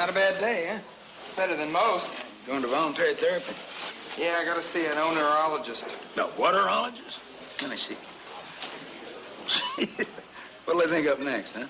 Not a bad day, huh? Better than most. Going to voluntary therapy? Yeah, I gotta see an onerologist. No, waterologist? Let me see. What'll they think up next, huh?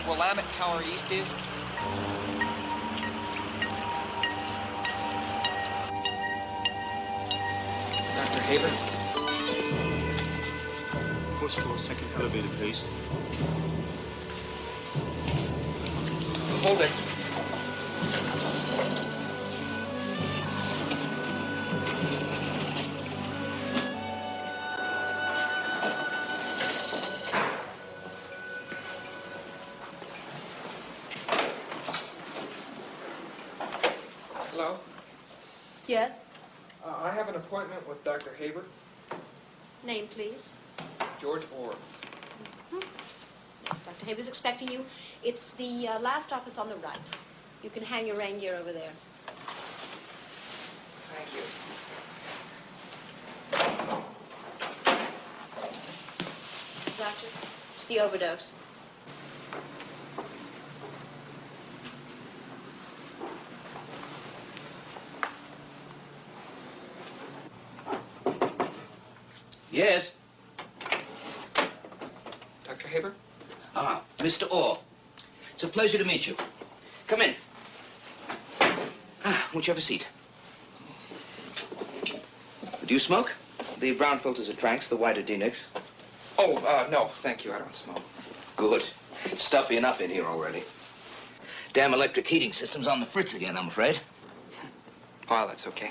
Willamette Tower East is? Dr. Haber? First floor, second elevator, please. Hold it. Hello? Yes? I have an appointment with Dr. Haber. Name, please. George Orr. Yes, Dr. Haber's expecting you. It's the last office on the right. You can hang your rain gear over there. Thank you. Doctor, it's the overdose. Yes? Dr. Haber? Ah, Mr. Orr. It's a pleasure to meet you. Come in. Won't you have a seat? Do you smoke? The brown filters are tranks, the white are D-Nicks. Oh, no, thank you. I don't smoke. Good. It's stuffy enough in here already. Damn electric heating system's on the fritz again, I'm afraid. Oh, that's okay.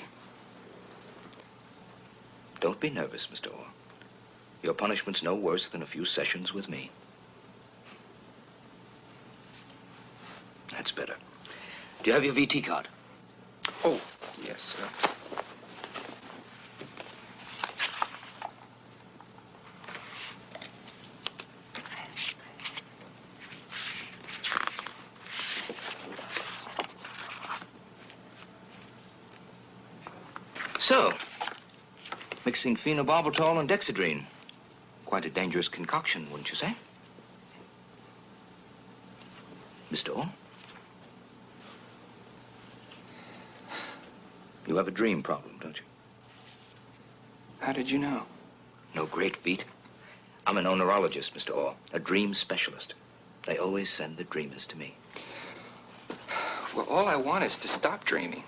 Don't be nervous, Mr. Orr. Your punishment's no worse than a few sessions with me. That's better. Do you have your VT card? Oh, yes, sir. So, mixing phenobarbital and dexedrine. Quite a dangerous concoction, wouldn't you say? Mr. Orr? You have a dream problem, don't you? How did you know? No great feat. I'm an onerologist, Mr. Orr, a dream specialist. They always send the dreamers to me. Well, all I want is to stop dreaming.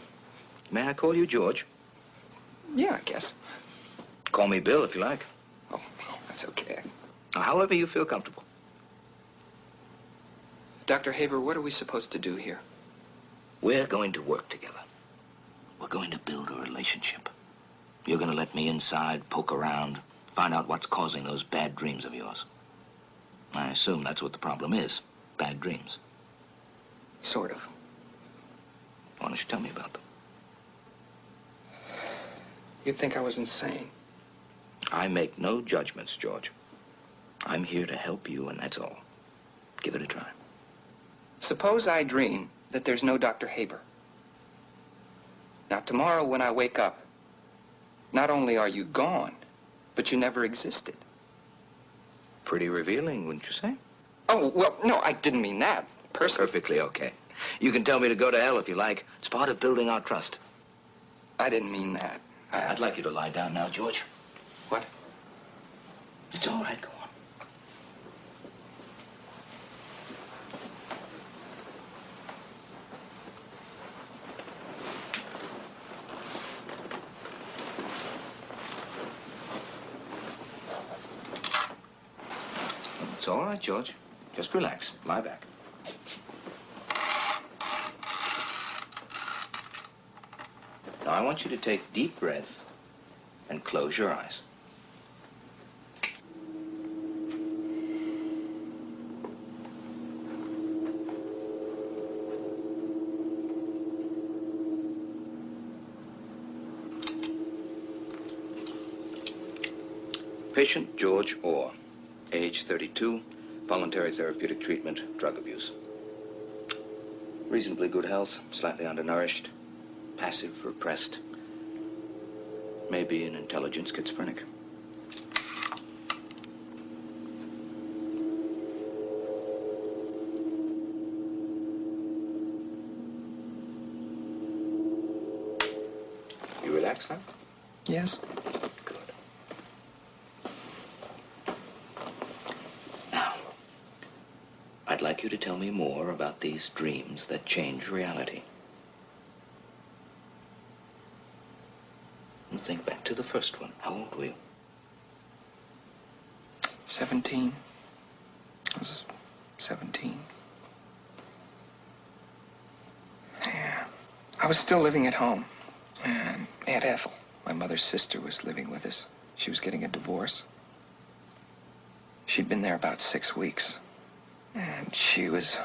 May I call you George? Yeah, I guess. Call me Bill if you like. Oh, that's okay. However you feel comfortable. Dr. Haber, what are we supposed to do here? We're going to work together. We're going to build a relationship. You're going to let me inside, poke around, find out what's causing those bad dreams of yours. I assume that's what the problem is, bad dreams. Sort of. Why don't you tell me about them? You'd think I was insane. I make no judgments, George. I'm here to help you, and that's all. Give it a try. Suppose I dream that there's no Dr. Haber. Now, tomorrow when I wake up, not only are you gone, but you never existed. Pretty revealing, wouldn't you say? Oh, well, no, I didn't mean that. Perfectly okay. You can tell me to go to hell if you like. It's part of building our trust. I didn't mean that. I'd like you to lie down now, George. What? It's all right, go on. It's all right, George. Just relax. Lie back. Now, I want you to take deep breaths and close your eyes. Patient George Orr, age 32, voluntary therapeutic treatment, drug abuse. Reasonably good health, slightly undernourished, passive, repressed. Maybe an intelligent schizophrenic. You relaxed, huh? Yes. Good. Now, I'd like you to tell me more about these dreams that change reality. And think back to the first one. How old were you? 17. I was 17. Yeah. I was still living at home. And Aunt Ethel, my mother's sister, was living with us. She was getting a divorce. She'd been there about 6 weeks. And she was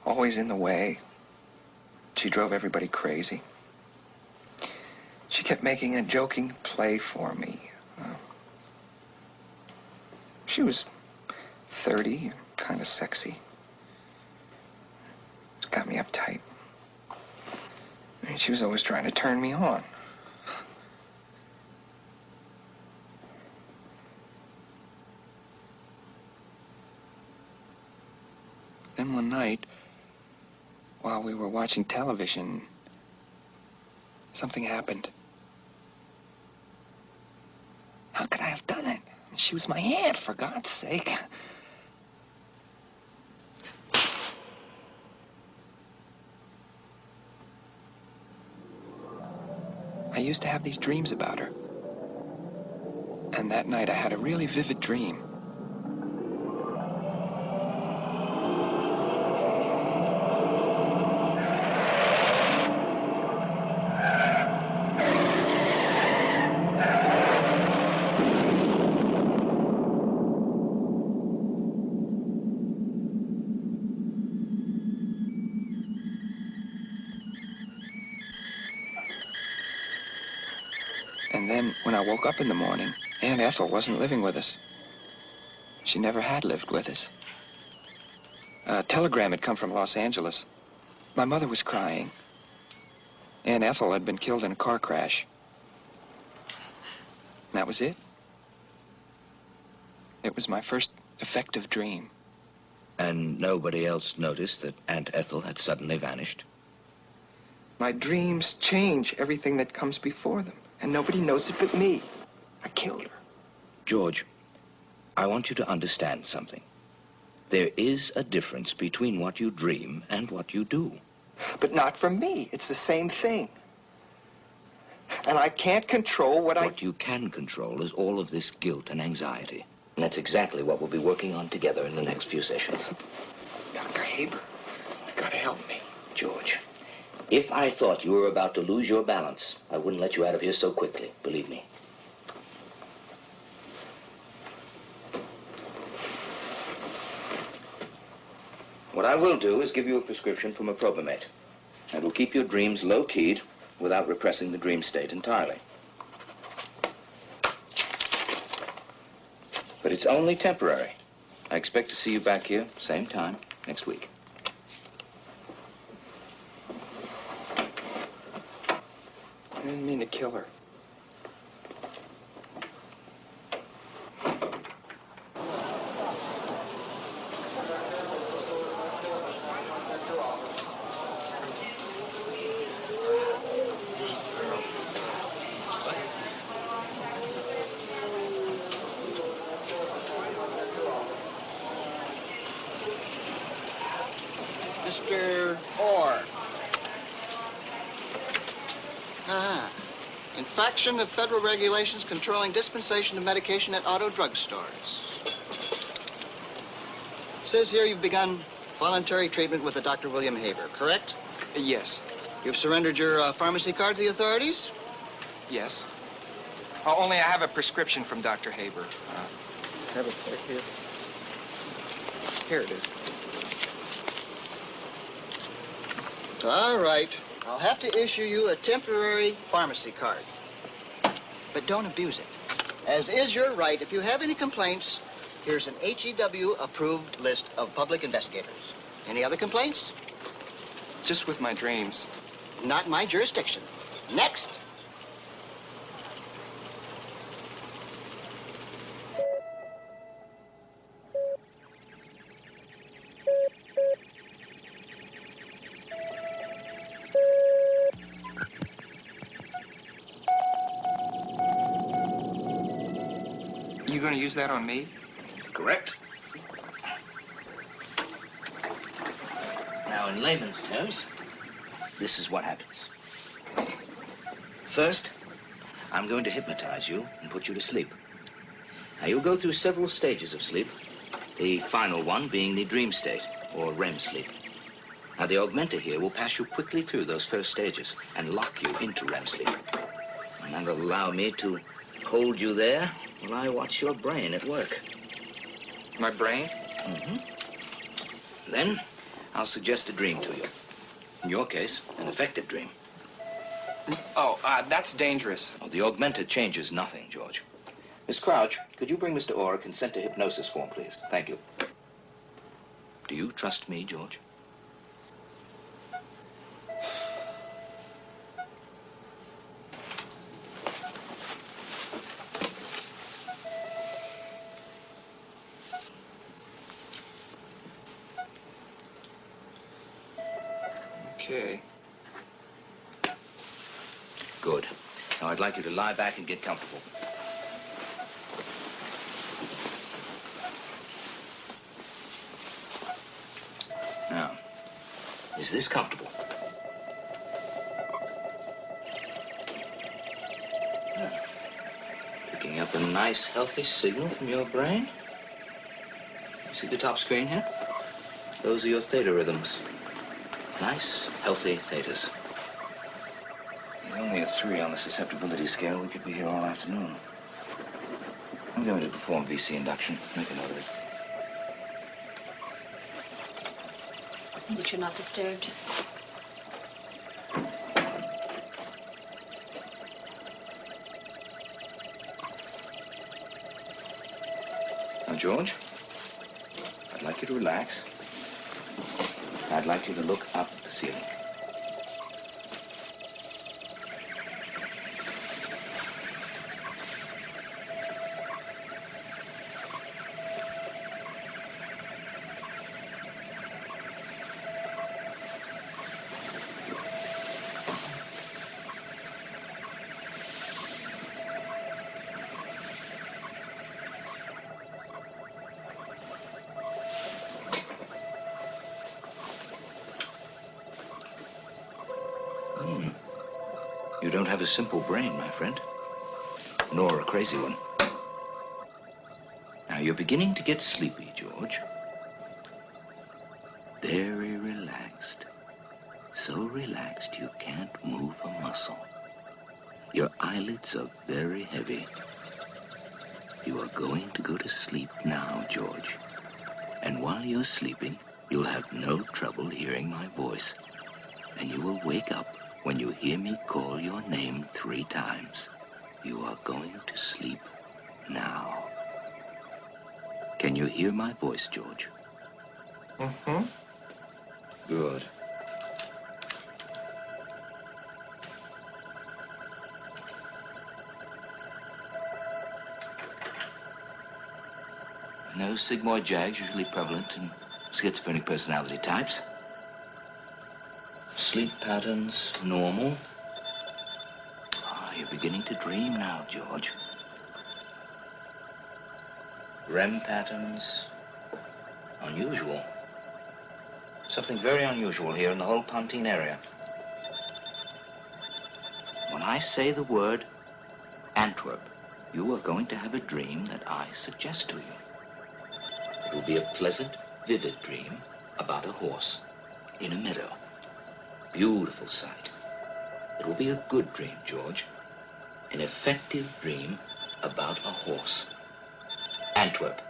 always in the way. She drove everybody crazy. She kept making a joking play for me. She was 30, kind of sexy. It got me uptight. I mean, she was always trying to turn me on. Then one night, while we were watching television, something happened. How could I have done it? She was my aunt, for God's sake. I used to have these dreams about her. And that night I had a really vivid dream. And then, when I woke up in the morning, Aunt Ethel wasn't living with us. She never had lived with us. A telegram had come from Los Angeles. My mother was crying. Aunt Ethel had been killed in a car crash. And that was it. It was my first effective dream. And nobody else noticed that Aunt Ethel had suddenly vanished? My dreams change everything that comes before them. And nobody knows it but me. I killed her. George, I want you to understand something. There is a difference between what you dream and what you do. But not from me. It's the same thing. And I can't control What you can control is all of this guilt and anxiety. And that's exactly what we'll be working on together in the next few sessions. Dr. Haber, you gotta help me. George, if I thought you were about to lose your balance, I wouldn't let you out of here so quickly, believe me. What I will do is give you a prescription from a Probamate. That will keep your dreams low-keyed without repressing the dream state entirely. But it's only temporary. I expect to see you back here, same time, next week. I didn't mean to kill her. Mr. Orr. Infraction of federal regulations controlling dispensation of medication at auto drugstores. Says here you've begun voluntary treatment with a Dr. William Haber, correct? Yes. You've surrendered your pharmacy card to the authorities? Yes. Only I have a prescription from Dr. Haber. Have it right here. Here it is. All right. I'll have to issue you a temporary pharmacy card. But don't abuse it. As is your right, if you have any complaints, here's an HEW-approved list of public investigators. Any other complaints? Just with my dreams. Not my jurisdiction. Next. You gonna use that on me? Correct. Now, in layman's terms, this is what happens. First, I'm going to hypnotize you and put you to sleep. Now, you'll go through several stages of sleep, the final one being the dream state, or REM sleep. Now, the augmenter here will pass you quickly through those first stages and lock you into REM sleep. And that'll allow me to hold you there while I watch your brain at work. My brain? Mm-hmm. Then, I'll suggest a dream to you. In your case, an effective dream. Oh, that's dangerous. Oh, the augmented changes nothing, George. Miss Crouch, could you bring Mr. Orr a consent to hypnosis form, please? Thank you. Do you trust me, George? Okay. Good. Now, I'd like you to lie back and get comfortable. Now, is this comfortable? Yeah. Picking up a nice, healthy signal from your brain. See the top screen here? Those are your theta rhythms. Nice, healthy thetas. He's only a 3 on the susceptibility scale. We could be here all afternoon. I'm going to perform VC induction. Make a note of it. See that you're not disturbed. Now, George, I'd like you to relax. I'd like you to look up at the ceiling. You don't have a simple brain, my friend. Nor a crazy one. Now, you're beginning to get sleepy, George. Very relaxed. So relaxed you can't move a muscle. Your eyelids are very heavy. You are going to go to sleep now, George. And while you're sleeping, you'll have no trouble hearing my voice. And you will wake up when you hear me call your name 3 times. You are going to sleep now. Can you hear my voice, George? Mm-hmm. Good. No sigmoid jags usually prevalent in schizophrenic personality types. Sleep patterns normal. You're beginning to dream now, George. REM patterns unusual. Something very unusual here in the whole Pontine area. When I say the word Antwerp, you are going to have a dream that I suggest to you. It will be a pleasant, vivid dream about a horse in a meadow. Beautiful sight. It will be a good dream, George. An effective dream about a horse. Antwerp.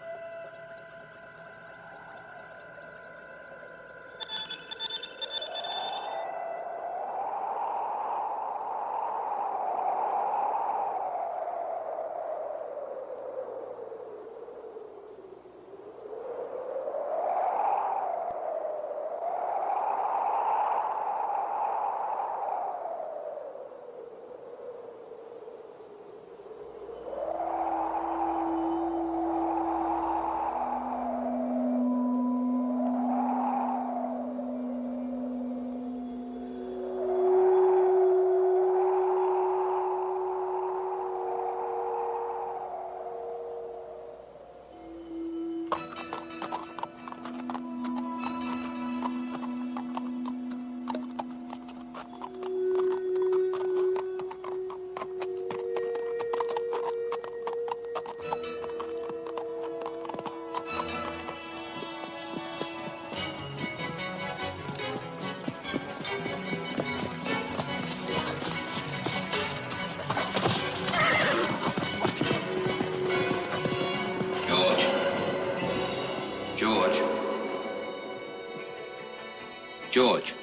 George.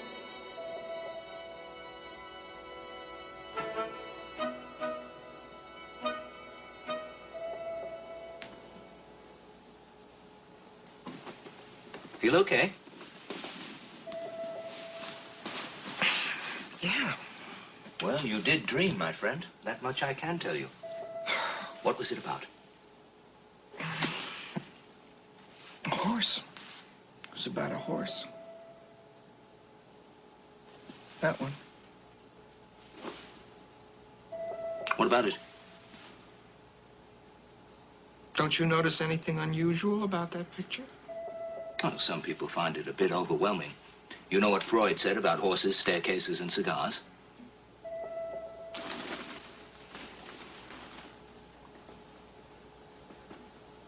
Feel okay? Yeah. Well, you did dream, my friend. That much I can tell you. What was it about? A horse. It was about a horse. That one. What about it? Don't you notice anything unusual about that picture? Well, some people find it a bit overwhelming. You know what Freud said about horses, staircases, and cigars?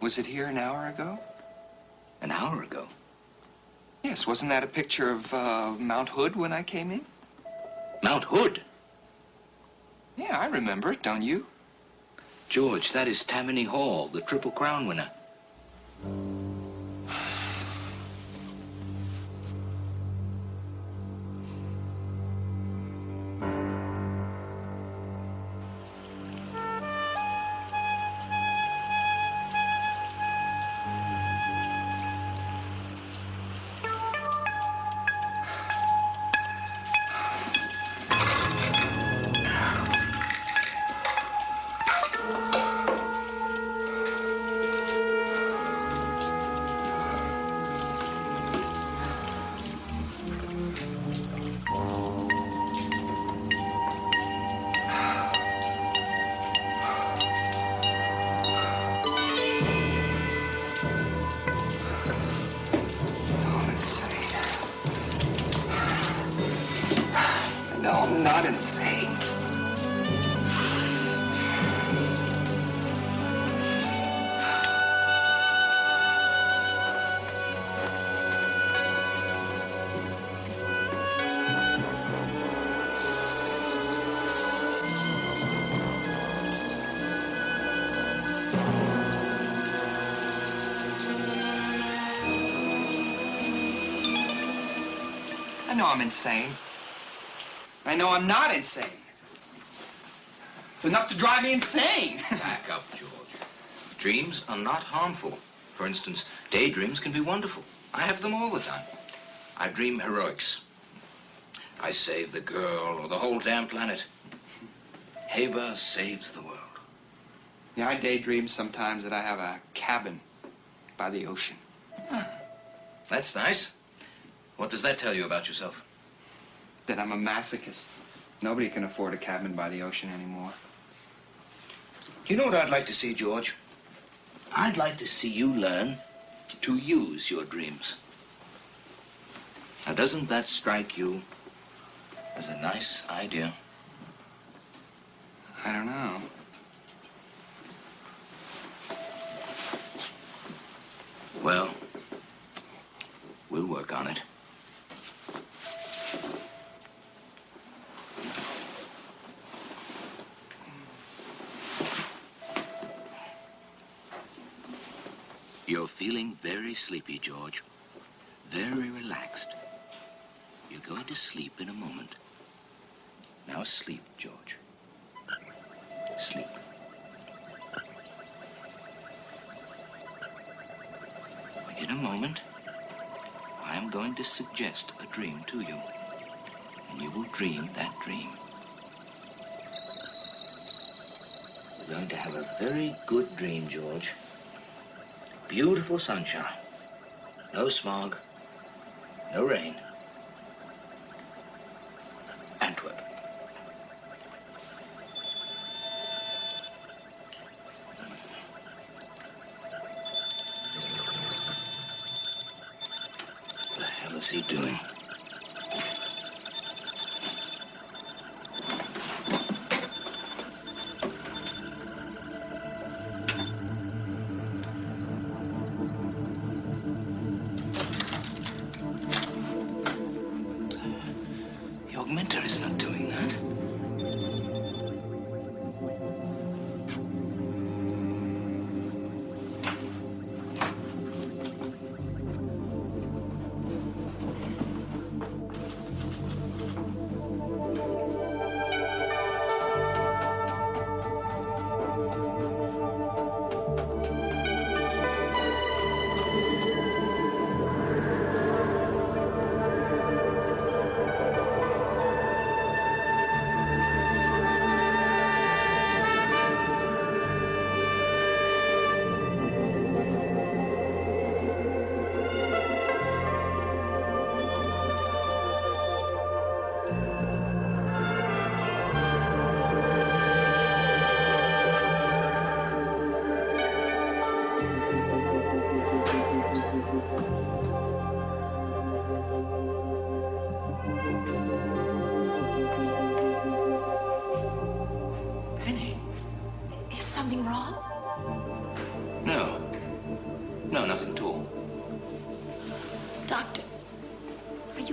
Was it here an hour ago? An hour ago. Yes, wasn't that a picture of Mount Hood when I came in? Mount Hood? Yeah, I remember it, don't you? George, that is Tammany Hall, the Triple Crown winner. I'm insane. No, I'm not insane. I know I'm insane. I know I'm not insane. It's enough to drive me insane. Back up, George. Dreams are not harmful. For instance, daydreams can be wonderful. I have them all the time. I dream heroics. I save the girl or the whole damn planet. Haber saves the world. Yeah, I daydream sometimes that I have a cabin by the ocean. That's nice. What does that tell you about yourself? That I'm a masochist. Nobody can afford a cabin by the ocean anymore. You know what I'd like to see, George? I'd like to see you learn to use your dreams. Now, doesn't that strike you as a nice idea? I don't know. Well, we'll work on it. You're feeling very sleepy, George. Very relaxed. You're going to sleep in a moment. Now sleep, George. Sleep. In a moment, I am going to suggest a dream to you. And you will dream that dream. You're going to have a very good dream, George. Beautiful sunshine. No smog. No rain. Antwerp. What the hell is he doing? The augmenter is not doing that.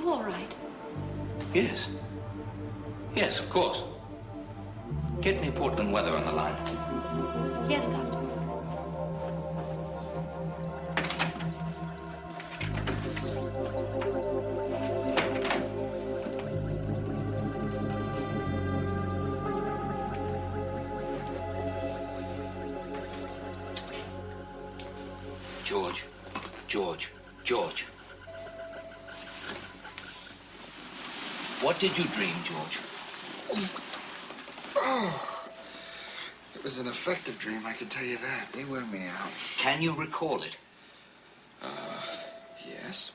you all right? Yes. Yes, of course. Get me Portland weather on the line. Yes, Doctor. George. George. George. What did you dream, George? Oh, it was an effective dream, I can tell you that. They wear me out. Can you recall it? Yes.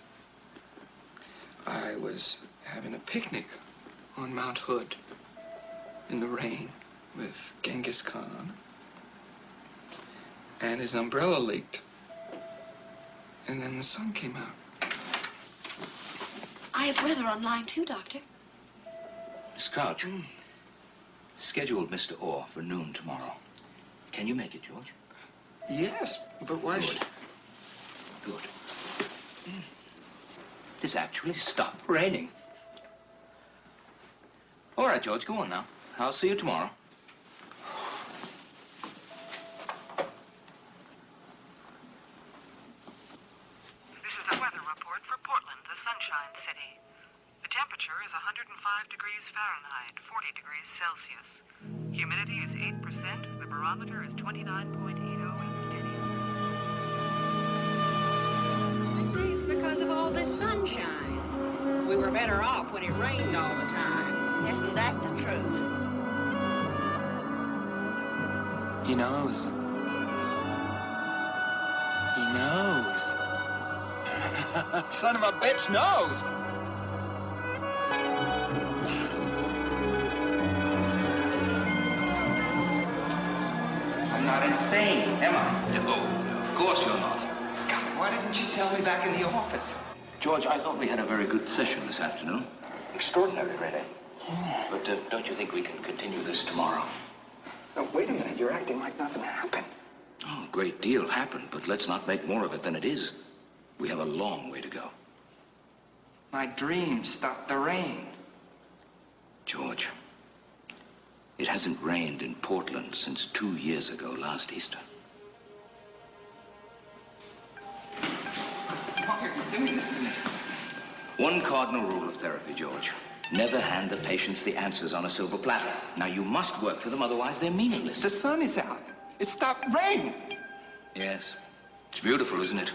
I was having a picnic on Mount Hood in the rain with Genghis Khan. And his umbrella leaked. And then the sun came out. I have weather on line 2, Doctor. Miss Crouch, scheduled Mr. Orr for noon tomorrow. Can you make it, George? Yes, but why should... Good. It's actually stopped raining. All right, George, go on now. I'll see you tomorrow. This is the weather report for Portland, the Sunshine City. The temperature is 105 degrees Fahrenheit, 40 degrees Celsius. Humidity is 8%. The barometer is 29.80 and steady. It's because of all this sunshine. We were better off when it rained all the time. Isn't that the truth? He knows. He knows. Son of a bitch knows. I'm not insane, am I? No, of course you're not. God, why didn't you tell me back in the office? George, I thought we had a very good session this afternoon. Extraordinary, really. But don't you think we can continue this tomorrow? No, wait a minute. You're acting like nothing happened. Oh, a great deal happened, but let's not make more of it than it is. We have a long way to go. My dream stopped the rain. George, it hasn't rained in Portland since 2 years ago, last Easter. Why are you doing this to me? One cardinal rule of therapy, George. Never hand the patients the answers on a silver platter. Now, you must work for them, otherwise they're meaningless. The sun is out. It stopped raining. Yes. It's beautiful, isn't it?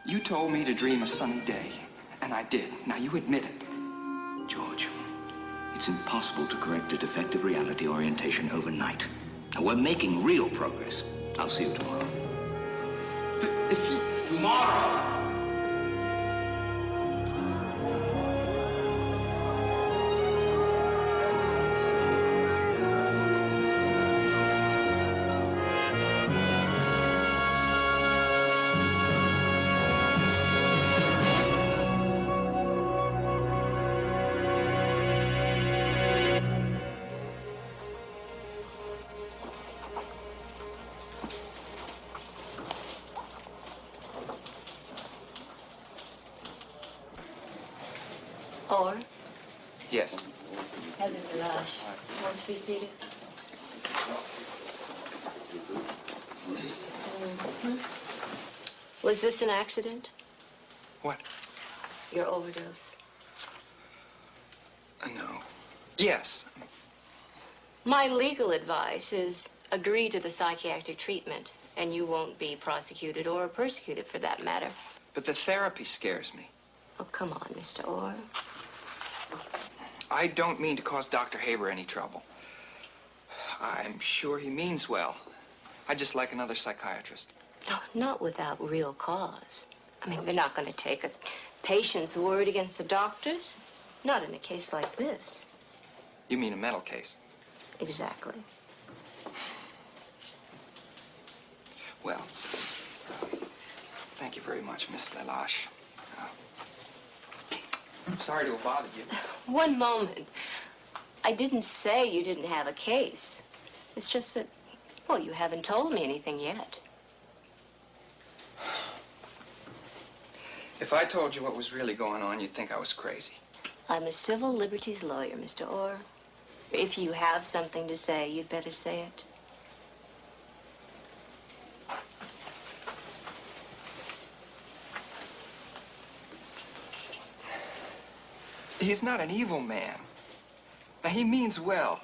You told me to dream a sunny day, and I did. Now you admit it. George, it's impossible to correct a defective reality orientation overnight. Now, we're making real progress. I'll see you tomorrow. But if you... Tomorrow! Or, Yes. Heather Galache, won't you be seated? Was this an accident? What? Your overdose? No. Yes. My legal advice is agree to the psychiatric treatment, and you won't be prosecuted or persecuted for that matter. But the therapy scares me. Oh, come on, Mr. Orr. I don't mean to cause Dr. Haber any trouble. I'm sure he means well. I'd just like another psychiatrist. No, not without real cause. I mean, they're not going to take a patient's word against the doctor's. Not in a case like this. You mean a mental case? Exactly. Well, thank you very much, Miss Lelache. I'm sorry to have bothered you. One moment. I didn't say you didn't have a case. It's just that, well, you haven't told me anything yet. If I told you what was really going on, you'd think I was crazy. I'm a civil liberties lawyer, Mr. Orr. If you have something to say, you'd better say it. He's not an evil man. Now, he means well.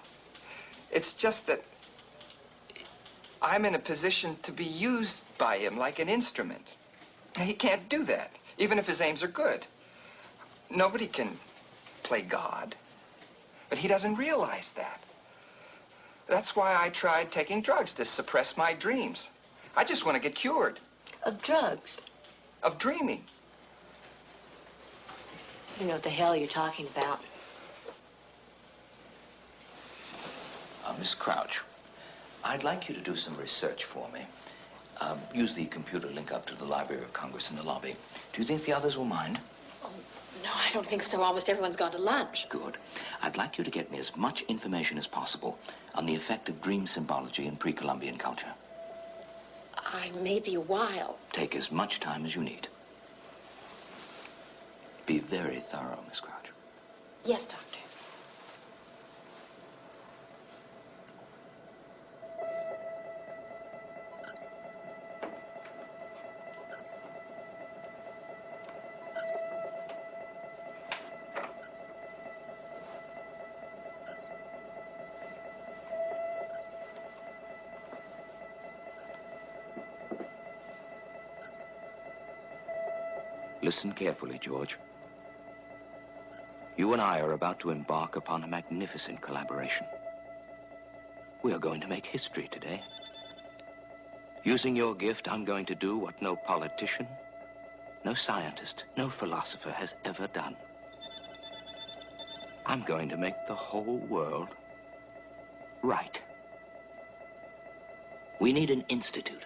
It's just that I'm in a position to be used by him like an instrument. He can't do that, even if his aims are good. Nobody can play God, but he doesn't realize that. That's why I tried taking drugs to suppress my dreams. I just want to get cured. Of drugs? Of dreaming. I don't know what the hell you're talking about. Miss Crouch, I'd like you to do some research for me. Use the computer link up to the Library of Congress in the lobby. Do you think the others will mind? Oh, no, I don't think so. Almost everyone's gone to lunch. Good. I'd like you to get me as much information as possible on the effect of dream symbology in pre-Columbian culture. I may be a while. Take as much time as you need. Be very thorough, Miss Crouch. Yes, Doctor. Listen carefully, George. You and I are about to embark upon a magnificent collaboration. We are going to make history today. Using your gift, I'm going to do what no politician, no scientist, no philosopher has ever done. I'm going to make the whole world right. We need an institute,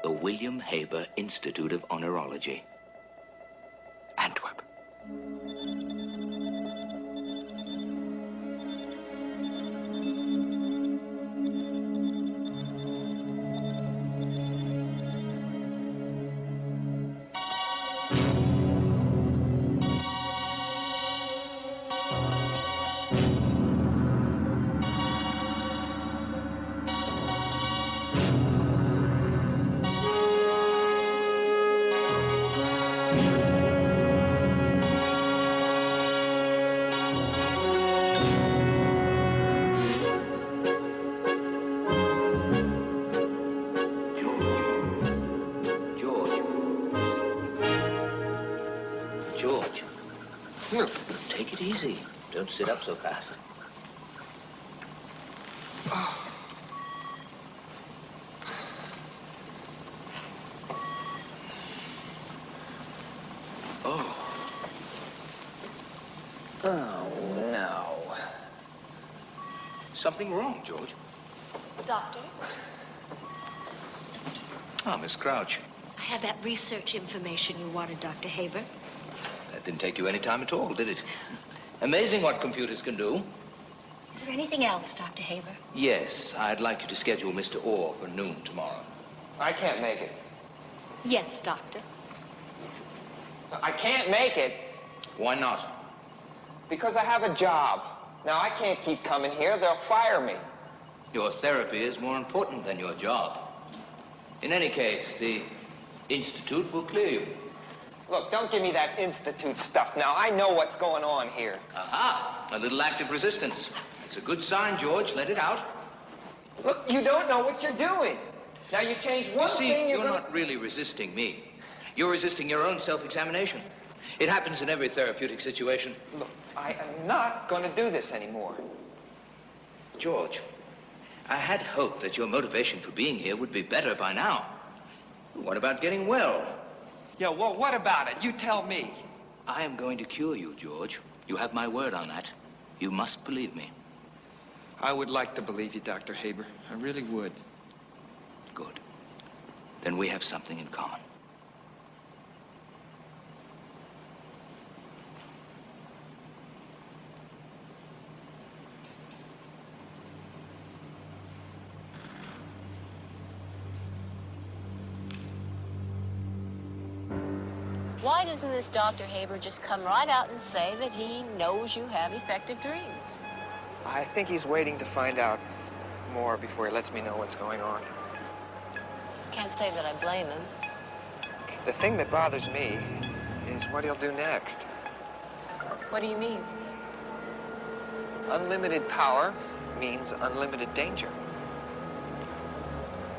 the William Haber Institute of Oneirology. Antwerp. George. Take it easy. Don't sit up so fast. Oh, no. Something wrong, George? Doctor? Oh, Miss Crouch. I have that research information you wanted, Dr. Haber. That didn't take you any time at all, did it? Amazing what computers can do. Is there anything else, Dr. Haber? Yes, I'd like you to schedule Mr. Orr for noon tomorrow. I can't make it. Yes, Doctor. I can't make it Why not? because I have a job. Now, I can't keep coming here. They'll fire me. Your therapy is more important than your job. In any case, the Institute will clear you. Look, don't give me that institute stuff now. I know what's going on here. Aha! A little active resistance. It's a good sign, George. Let it out. Look, you don't know what you're doing. Now, you change one You see, thing, you're not really resisting me. You're resisting your own self-examination. It happens in every therapeutic situation. Look, I am not going to do this anymore. George, I had hoped that your motivation for being here would be better by now. What about getting well? Yeah, well, what about it? You tell me. I am going to cure you, George. You have my word on that. You must believe me. I would like to believe you, Dr. Haber. I really would. Good. Then we have something in common. Why doesn't this Dr. Haber just come right out and say that he knows you have effective dreams? I think he's waiting to find out more before he lets me know what's going on. Can't say that I blame him. The thing that bothers me is what he'll do next. What do you mean? Unlimited power means unlimited danger.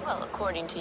Well, according to